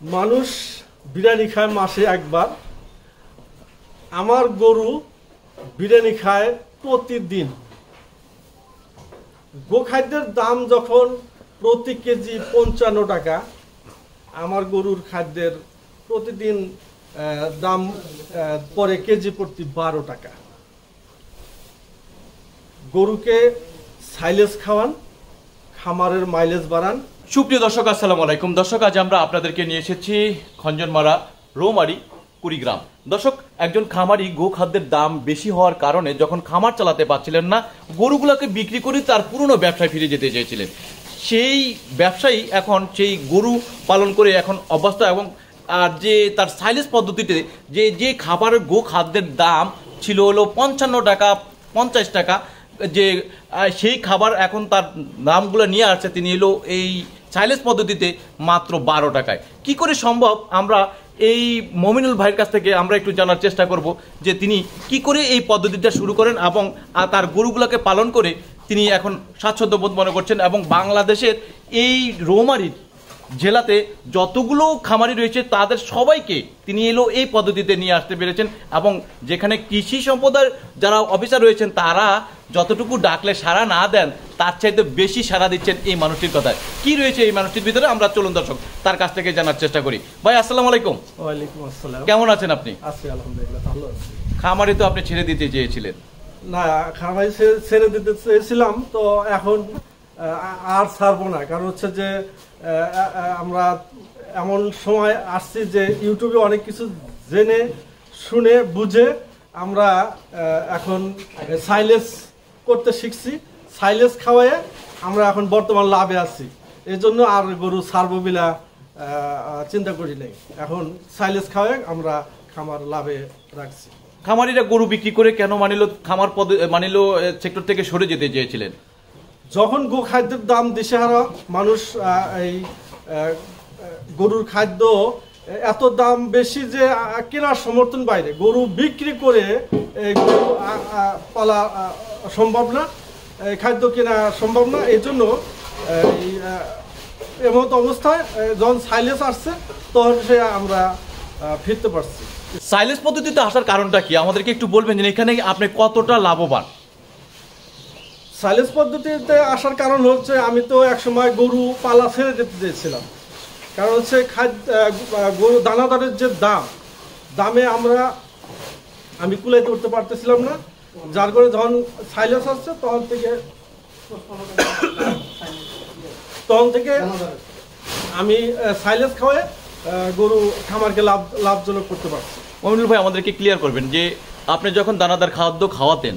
মানুষ বিরিয়ানি খায় মাসে একবার, আমার গরু বিরিয়ানি খায় প্রতিদিন। গোখাদ্যের দাম যখন প্রতি কেজি 55 টাকা, আমার গরুর খাদ্যের প্রতিদিন দাম পরে কেজি প্রতি 12 টাকা। গরুকে সাইলেজ খাওয়ান, খামারের মাইলেজ বাড়ান। সুপ্রিয় দর্শক, আসসালামু আলাইকুম। দর্শক, আজ আমরা আপনাদেরকে নিয়ে এসেছি খঞ্জনমারা রৌমারি কুড়িগ্রাম। দর্শক, একজন খামারি গোখাদ্যের দাম বেশি হওয়ার কারণে যখন খামার চালাতে পারছিলেন না, গরুগুলোকে বিক্রি করে তার পুরনো ব্যবসায় ফিরে যেতে চেয়েছিলেন। সেই ব্যবসায়ী এখন সেই গরু পালন করে এখন অভ্যস্ত, এবং আর যে তার সাইলেজ পদ্ধতিতে যে খাবারের গোখাদ্যের দাম ছিল হলো 55 টাকা 50 টাকা, যে সেই খাবার এখন তার দামগুলো নিয়ে আসছে তিনি এলো এই সাইলেজ পদ্ধতিতে মাত্র 12 টাকায়। কি করে সম্ভব, আমরা এই মমিনুল ভাইয়ের কাছ থেকে আমরা একটু জানার চেষ্টা করব যে তিনি কি করে এই পদ্ধতিটা শুরু করেন এবং তার গরুগুলোকে পালন করে তিনি এখন স্বাচ্ছন্দ্য বোধ মনে করছেন, এবং বাংলাদেশের এই রৌমারী জেলাতে যতগুলো খামারি রয়েছে তাদের সবাইকে তিনি এলো এই পদ্ধতিতে নিয়ে আসতে পেরেছেন। এবং যেখানে কৃষি সম্প্রদায়ের যারা অফিসার রয়েছেন তারা যতটুকু ডাকলে সাড়া না দেন তার চাইতে বেশি সাড়া দিচ্ছেন এই মানুষটির কথায়। কি রয়েছে এই মানুষটির ভিতরে, আমরা চলুন দর্শক তার কাছ থেকে জানার চেষ্টা করি। ভাই, আসসালামু আলাইকুম। ওয়ালাইকুম আসসালাম। কেমন আছেন আপনি? আছি আলহামদুলিল্লাহ, ভালো আছি। খামারি তো আপনি ছেড়ে দিতে চেয়েছিলেন? না, খামারি ছেড়ে দিতে চেয়েছিলাম, তো এখন আর ছাড়বো না। কারণ হচ্ছে যে আমরা এমন সময় আসছি যে ইউটিউবে অনেক কিছু জেনে শুনে বুঝে আমরা এখন সাইলেজ করতে শিখছি। সাইলেজ খাওয়ায় আমরা এখন বর্তমান লাভে আছি, এই জন্য আর গরু ছাড়বো বিলা চিন্তা করি নাই। এখন সাইলেজ খাওয়ায় আমরা খামার লাভে রাখছি। খামারিরা গরু বিক্রি করে কেন খামার সেক্টর থেকে সরে যেতে চেয়েছিলেন? যখন গো খাদ্যের দাম দিশেহারা, মানুষ এই গরুর খাদ্য এত দাম বেশি যে কেনার সমর্থন বাইরে, গরু বিক্রি করে এই গরু পালা সম্ভব না, খাদ্য কেনা সম্ভব না। এই জন্য এমত অবস্থায় যখন সাইলেজ আসছে তখন সে আমরা ফিরতে পারছি। সাইলেজ পদ্ধতিতে আসার কারণটা কি আমাদেরকে একটু বলবেন, যে এখানে আপনি কতটা লাভবান? সাইলেজ পদ্ধতিতে আসার কারণ হচ্ছে, আমি তো একসময় গরু পালা ছেড়ে দিতে চেয়েছিলাম। কারণ হচ্ছে গরু দানাদারের যে দামে আমি কুলাইতে উঠতে পারতেছিলাম না, যার করে যখন সাইলেজ আসছে তখন থেকে আমি সাইলেজ খাওয়াই গরু খামারকে লাভজনক করতে পারছি। মমিনুল ভাই, আমাদেরকে ক্লিয়ার করবেন যে আপনি যখন দানাদার খাদ্য খাওয়াতেন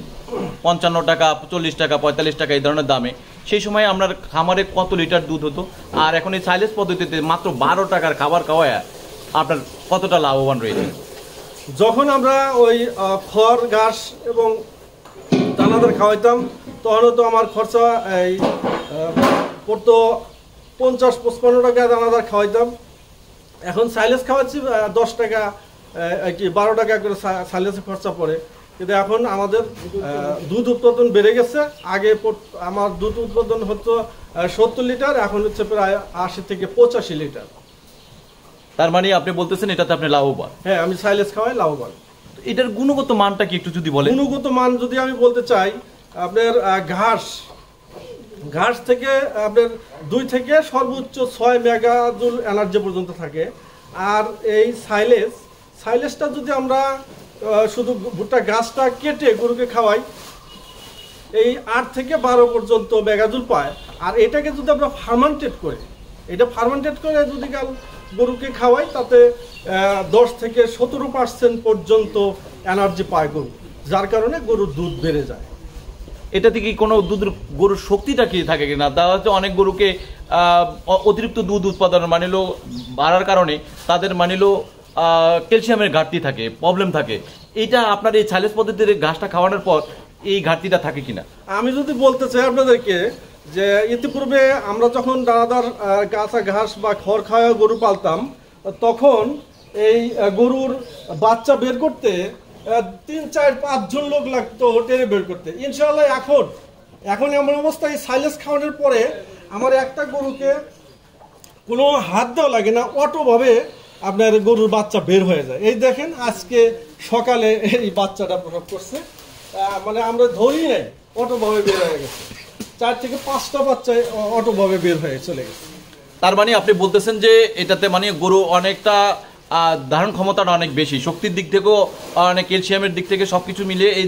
55 টাকা 40 টাকা 45 টাকা এই ধরনের দামে, সেই সময় আপনার খামারে কত লিটার দুধ হতো? আর এখন এই সাইলেজ পদ্ধতিতে মাত্র 12 টাকার খাবার খাওয়ায় আপনার কতটা লাভবান রয়েছে? যখন আমরা ওই খড় ঘাস এবং দানাদার খাওয়াইতাম তখন তো আমার খরচা এই পড়তো 50-55 টাকা দানাদার খাওয়াইতাম। এখন সাইলেজ খাওয়াচ্ছি 10 টাকা কি 12 টাকা করে সাইলেজের খরচা পড়ে। কিন্তু এখন আমাদের দুধ উৎপাদন বেড়ে গেছে। আগে আমার দুধ উৎপাদন হতো 70 লিটার, এখন হচ্ছে প্রায় 80 থেকে 85 লিটার। তার মানে আপনি বলতেছেন এটাতে আপনি লাভবান? হ্যাঁ, আমি সাইলেজ খাওয়াই লাভবান। এটার গুণগত মানটা কি একটু যদি বলেন? গুণগত মান যদি আমি বলতে চাই, আপনার ঘাস থেকে আপনার 2 থেকে সর্বোচ্চ 6 মেগাজুল এনার্জি পর্যন্ত থাকে। আর এই সাইলেজটা যদি আমরা শুধু ভুট্টা গাছটা কেটে গরুকে খাওয়াই, এই 8 থেকে 12 পর্যন্ত মেগাজুল পায়। আর এটাকে যদি আমরা ফার্মেন্টেড করে যদি গরুকে খাওয়াই, তাতে 10 থেকে 17% পর্যন্ত এনার্জি পায় গরু, যার কারণে গরুর দুধ বেড়ে যায়। এটাতে কি কোনো গরুর শক্তিটা কি থাকে কিনা? তা হচ্ছে অনেক গরুকে অতিরিক্ত দুধ উৎপাদন বাড়ার কারণে তাদের ক্যালসিয়ামের ঘাটতি থাকে, প্রবলেম থাকে। এটা আপনার এই সাইলেজ পদ্ধতির ঘাসটা খাওয়ানোর পর এই ঘাটতিটা থাকে কিনা? আমি যদি বলতে চাই আপনাদেরকে যে ইতিপূর্বে আমরা যখন দানাদার কাঁচা ঘাস বা খড় খাওয়া গরু পালতাম, তখন এই গরুর বাচ্চা বের করতে 3-4-5 জন লোক লাগতো টেনে বের করতে। ইনশাআল্লাহ এখন এমন অবস্থায় সাইলেজ খাওয়ানোর পরে আমার একটা গরুকে কোনো হাত দেওয়া লাগে না, অটোভাবে আপনার গরুর বাচ্চা বের হয়ে যায়। এই দেখেন আজকে সকালে এই বাচ্চাটা প্রসব করছে, মানে আমরা ধরি নাই, অটোভাবে বের হয়ে গেছে। 4 থেকে 5টা বাচ্চা অটোভাবে বের হয়ে চলে গেছে। তার মানে আপনি বলতেছেন যে এটাতে মানে গরু অনেকটা ধারণ ক্ষমতাটা অনেক বেশি, শক্তির দিক থেকেও অনেক, ক্যালসিয়ামের দিক থেকে সবকিছু মিলিয়ে এই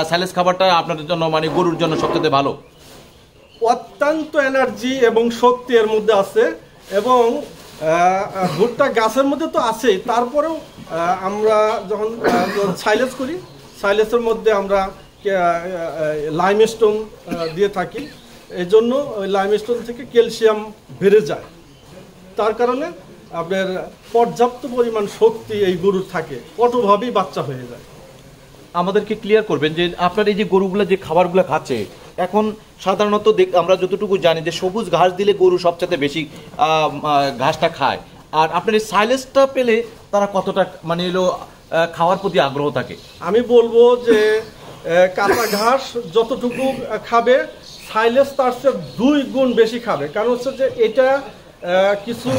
সাইলেজ খাবারটা আপনাদের জন্য মানে গরুর জন্য সবচেয়ে ভালো। অত্যন্ত এনার্জি এবং শক্তি এর মধ্যে আছে, এবং ভুট্টা গাছের মধ্যে তো আছেই, তারপরেও আমরা যখন সাইলেজ করি, সাইলেজের মধ্যে আমরা লাইমস্টোন দিয়ে থাকি। এই জন্য ওই লাইমস্টোন থেকে ক্যালসিয়াম বেড়ে যায়, তার কারণে আপনার পর্যাপ্ত পরিমাণ শক্তি এই গরুর থাকে, অটোভাবেই বাচ্চা হয়ে যায়। আমাদেরকে ক্লিয়ার করবেন যে আপনার এই যে গরুগুলো যে খাবারগুলো খাচ্ছে এখন সাধারণত আমরা যতটুকু জানি যে সবুজ ঘাস দিলে গরু সবচেয়ে বেশি ঘাসটা খায়, আর আপনার এই সাইলেজটা পেলে তারা কতটা মানে এলো খাওয়ার প্রতি আগ্রহ থাকে? আমি বলবো যে কাঁচা ঘাস যতটুকু খাবে, সাইলেজ তার চেয়ে 2 গুণ বেশি খাবে। কারণ হচ্ছে যে এটা কিছু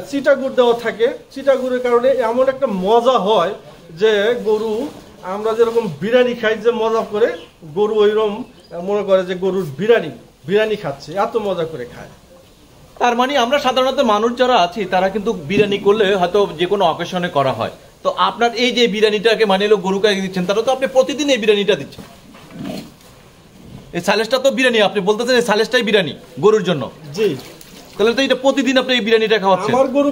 চিটাগুড় দেওয়া থাকে, চিটাগুড়ের কারণে এমন একটা মজা হয় যে গরু, আমরা যেরকম বিরিয়ানি খাই যে মজা করে, গরু ওইরকম মনে করে যে গরুর বিরিয়ানি খাচ্ছে, এত মজা করে খায়। তার মানে আমরা সাধারণত মানুষ যারা আছি তারা কিন্তু বিরিয়ানি করলে হয়তো যে কোনো অকেশনে করা হয়, তো আপনার এই যে বিরিয়ানিটাকে মানে এলো গরুকে দিচ্ছেন, তারা তো আপনি প্রতিদিন এই বিরিয়ানিটা দিচ্ছেন। এই সাইলেজটা তো বিরিয়ানি, আপনি বলতেছেন এই সাইলেজটাই বিরিয়ানি গরুর জন্য। জি, তাহলে তো এটা প্রতিদিন আপনি এই বিরিয়ানিটা খাওয়াচ্ছেন? আমার গরু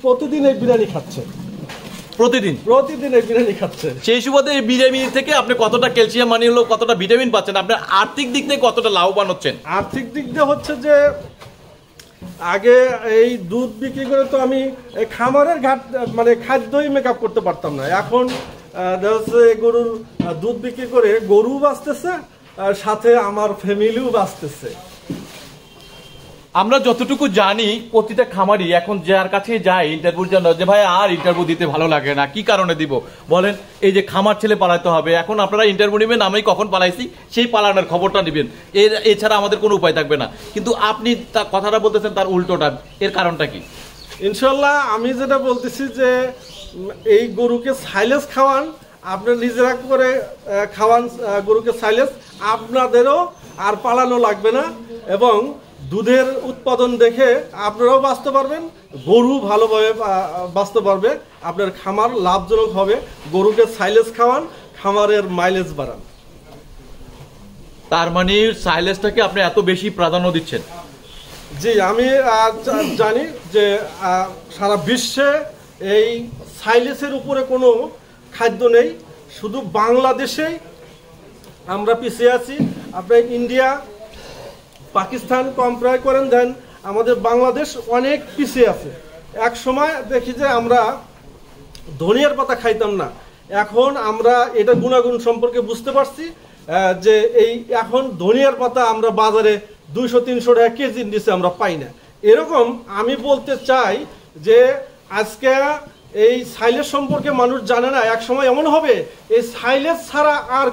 প্রতিদিন এই বিরিয়ানি খাচ্ছে, প্রতিদিন এই বিরিয়ানি খাচ্ছে। সেই সুবাদে এই বিরিয়ানি থেকে আপনি কতটা ক্যালসিয়াম মানে হলো, কতটা ভিটামিন পাচ্ছেন, আপনার আর্থিক দিক থেকে কতটা লাভবান হচ্ছেন? আর্থিক দিক দিয়ে হচ্ছে যে আগে এই দুধ বিক্রি করে তো আমি খামারের মানে খাদ্যই মেকআপ করতে পারতাম না। এখন গরুর দুধ বিক্রি করে গরু বাঁচতেছে, সাথে আমার ফ্যামিলিও বাঁচতেছে। আমরা যতটুকু জানি প্রতিটা খামারি এখন যার কাছে যায় ইন্টারভিউর জন্য, যে ভাই আর ইন্টারভিউ দিতে ভালো লাগে না, কি কারণে দিব বলেন? এই যে খামার ছেলে পালাতে হবে, এখন আপনারা ইন্টারভিউ নেবেন, আমি কখন পালাইছি সেই পালানোর খবরটা নেবেন, এছাড়া আমাদের কোনো উপায় থাকবে না। কিন্তু আপনি তার কথাটা বলতেছেন তার উল্টোটা, এর কারণটা কি? ইনশাল্লাহ আমি যেটা বলতেছি যে এই গরুকে সাইলেজ খাওয়ান, আপনার নিজেরা করে খাওয়ান গরুকে সাইলেজ, আপনাদেরও আর পালানো লাগবে না, এবং দুধের উৎপাদন দেখে আপনারাও বাঁচতে পারবেন, গরু ভালোভাবে বাঁচতে পারবে, আপনার খামার লাভজনক হবে। গরুকে সাইলেজ খাওয়ান, খামারের মাইলেজ বাড়ান। তার মানে সাইলেজটাকে আপনি এত বেশি প্রাধান্য দিচ্ছেন? জি, আমি জানি যে সারা বিশ্বে এই সাইলেজের উপরে কোনো খাদ্য নেই, শুধু বাংলাদেশেই আমরা পিছিয়ে আছি। আপনার ইন্ডিয়া, পাকিস্তান কম্পেয়ার করেন, দেন আমাদের বাংলাদেশ অনেক পিছিয়ে আছে। এক সময় দেখি যে আমরা ধনিয়ার পাতা খাইতাম না, এখন আমরা এটা গুণাগুণ সম্পর্কে বুঝতে পারছি যে এই এখন ধনিয়ার পাতা আমরা বাজারে 200-300 টাকা কেজি নিচে আমরা পাই না। এরকম আমি বলতে চাই যে আজকে এই সাইলেজ সম্পর্কে মানুষ জানে না, এক সময় এমন হবে এই সাইলেজ ছাড়া আর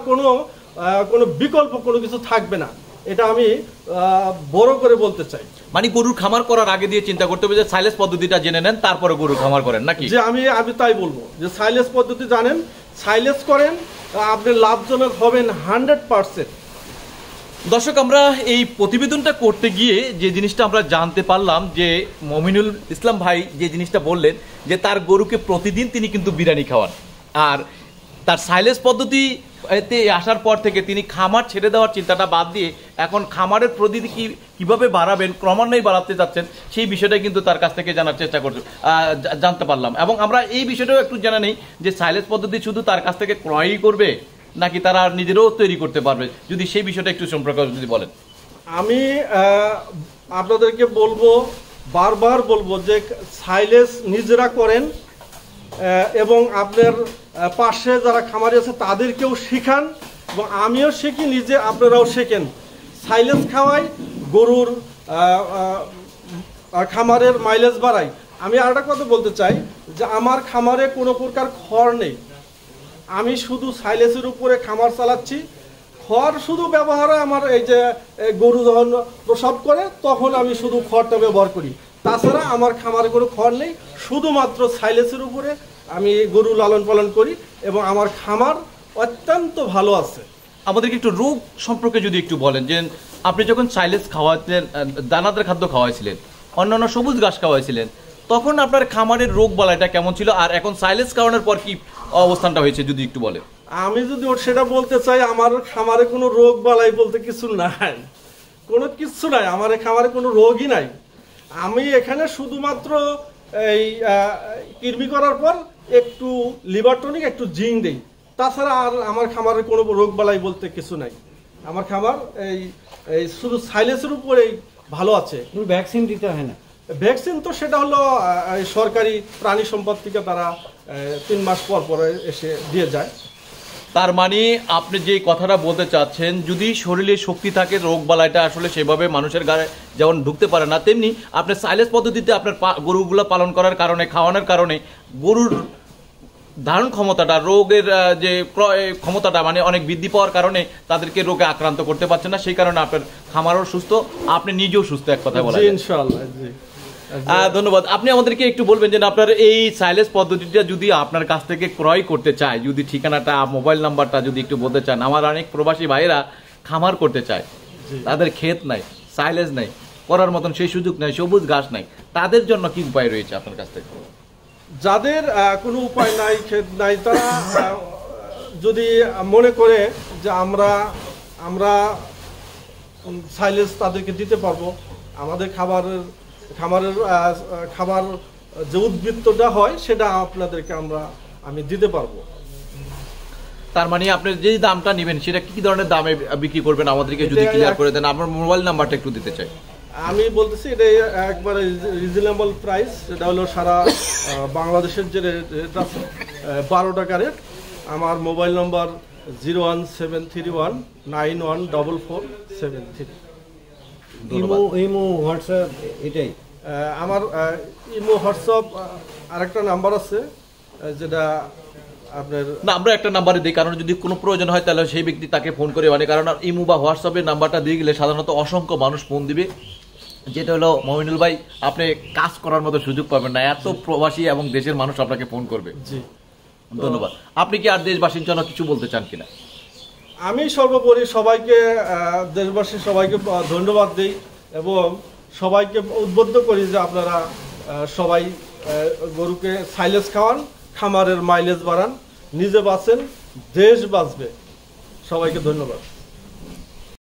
কোনো বিকল্প কোনো কিছু থাকবে না, এটা আমি বড় করে বলতে চাই। মানে গরুর খামার করার আগে দিয়ে চিন্তা করতে হবে যে সাইলেজ পদ্ধতিটা জেনে নেন, তারপরে গরুর খামার করেন নাকি? যে আমি তাই বলবো যে সাইলেজ পদ্ধতি জানেন, সাইলেজ করেন, আপনি লাভজনক হবেন 100%। দর্শক, আমরা এই প্রতিবেদনটা করতে গিয়ে যে জিনিসটা আমরা জানতে পারলাম যে মমিনুল ইসলাম ভাই যে জিনিসটা বললেন যে তার গরুকে প্রতিদিন তিনি কিন্তু বিরিয়ানি খাওয়ান, আর তার সাইলেজ পদ্ধতি এতে আসার পর থেকে তিনি খামার ছেড়ে দেওয়ার চিন্তাটা বাদ দিয়ে এখন খামারের প্রতিদিন কিভাবে বাড়াবেন, ক্রমান্বয়ে বাড়াতে যাচ্ছেন, সেই বিষয়টা কিন্তু তার কাছ থেকে জানার চেষ্টা করতে জানতে পারলাম। এবং আমরা এই বিষয়টাও একটু জানা নেই যে সাইলেজ পদ্ধতি শুধু তার কাছ থেকে ক্রয়ই করবে নাকি তারা নিজেরাও তৈরি করতে পারবে, যদি সেই বিষয়টা একটু সম্পর্কে যদি বলেন। আমি আপনাদেরকে বারবার বলবো যে সাইলেজ নিজেরা করেন, এবং আপনার পাশে যারা খামারি আছে তাদেরকেও শিখান, এবং আমিও শিখি, নিজে আপনারাও শেখেন। সাইলেজ খাওয়াই, গরুর খামারের মাইলেজ বাড়াই। আমি আরেকটা কথা বলতে চাই যে আমার খামারে কোনো প্রকার খড় নেই, আমি শুধু সাইলেজের উপরে খামার চালাচ্ছি। খড় শুধু ব্যবহার হয় আমার এই যে গরু যখন প্রসব করে তখন আমি শুধু খড়টা ব্যবহার করি, তাছাড়া আমার খামারে কোনো খড় নেই, শুধুমাত্র সাইলেজের উপরে আমি গরু লালন পালন করি এবং আমার খামার অত্যন্ত ভালো আছে। আমাদেরকে একটু রোগ সম্পর্কে যদি একটু বলেন, যে আপনি যখন সাইলেজ খাওয়াতেন, দানাদার খাদ্য খাওয়াইছিলেন, অন্যান্য সবুজ ঘাস খাওয়াইছিলেন, তখন আপনার খামারের রোগ বালাইটা কেমন ছিল, আর এখন সাইলেজ খাওয়ানোর পর কি অবস্থানটা হয়েছে যদি একটু বলেন। আমি যদি সেটা বলতে চাই, আমার খামারে কোনো রোগ বালাই বলতে কিছু নাই, কোনো কিছু নাই, আমার খামারে কোনো রোগই নাই। আমি এখানে শুধুমাত্র এই কৃমি করার পর একটু লিভার টনিক, একটু জিঙ্ক দিই, তাছাড়া আর আমার খামারে কোনো রোগ বালাই বলতে কিছু নাই। আমার খামার এই শুধু সাইলেজের উপরেই ভালো আছে। ভ্যাকসিন দিতে হয় না? ভ্যাকসিন তো সেটা হলো সরকারি প্রাণী সম্পদ থেকে তারা 3 মাস পর পর এসে দিয়ে যায়। তার মানে আপনি যে কথাটা বলতে চাচ্ছেন, যদি শরীরে শক্তি থাকে, রোগ বালাইটা আসলে সেভাবে মানুষের গায়ে যেমন ঢুকতে পারে না, তেমনি আপনার সাইলেজ পদ্ধতিতে আপনার গরুগুলো পালন করার কারণে, খাওয়ানোর কারণে গরুর ধারণ ক্ষমতাটা, রোগের যে ক্ষমতাটা মানে অনেক বৃদ্ধি পাওয়ার কারণে তাদেরকে রোগে আক্রান্ত করতে পারছে না, সেই কারণে আপনার খামারও সুস্থ, আপনি নিজেও সুস্থ, এক কথা বলা যায়। ইনশাআল্লাহ। ধন্যবাদ। আপনি আমাদেরকে একটু বলবেন যে আপনার এই সাইলেজ পদ্ধতিটা যদি আপনার কাছ থেকে ক্রয় করতে চায়, যদি ঠিকানাটা, মোবাইল নাম্বারটা যদি একটু বলতে চান। আমার অনেক প্রবাসী ভাইয়েরা খামার করতে চায়, তাদের ক্ষেত নাই, সাইলেজ নাই, করার মতন সেই সুযোগ নাই, সবুজ ঘাস নাই, তাদের জন্য কি উপায় রয়েছে আপনার কাছ থেকে? যাদের কোনো উপায় নাই, ক্ষেত নাই, তারা যদি মনে করে যে আমরা সাইলেজ তাদেরকে দিতে পারবো, আমাদের খামারের খাবার যে উদ্বৃত্তটা হয় সেটা আপনাদেরকে আমি দিতে পারবো। তার মানে আপনি যে দামটা নেবেন সেটা কি ধরনের দামে বিক্রি করবেন আমাদেরকে যদি ক্লিয়ার করে দেন। আমার মোবাইল নাম্বারটা একটু দিতে চাই। আমি বলতেছি এটা একবারে রিজনেবল প্রাইস, সেটা হলো সারা বাংলাদেশের যে রেট আছে 12 টাকা রেট। আমার মোবাইল নাম্বার 01731914473। ইমো হোয়াটসঅ্যাপ এটাই আমার ইমো হোয়াটসঅ্যাপ আরেকটা নাম্বার আছে যেটা আপনার না, আমরা একটা নাম্বারে দিই, কারণ যদি কোনো প্রয়োজন হয় তাহলে সেই ব্যক্তি তাকে ফোন করে, মানে কারণ ইমো বা হোয়াটসঅ্যাপের নাম্বারটা দিয়ে গেলে সাধারণত অসংখ্য মানুষ ফোন দিবে, যেটা হলো মমিনুল ভাই আপনি কাজ করার মতো সুযোগ পাবেন না, এত প্রবাসী এবং দেশের মানুষ আপনাকে ফোন করবে। জি ধন্যবাদ। আপনি কি আর দেশবাসীর জন্য কিছু বলতে চান কিনা? আমি সর্বোপরি সবাইকে, দেশবাসী সবাইকে ধন্যবাদ দিই এবং সবাইকে উদ্বুদ্ধ করি যে আপনারা সবাই গরুকে সাইলেজ খাওয়ান, খামারের মাইলেজ বাড়ান, নিজে বাঁচেন, দেশ বাঁচবে। সবাইকে ধন্যবাদ।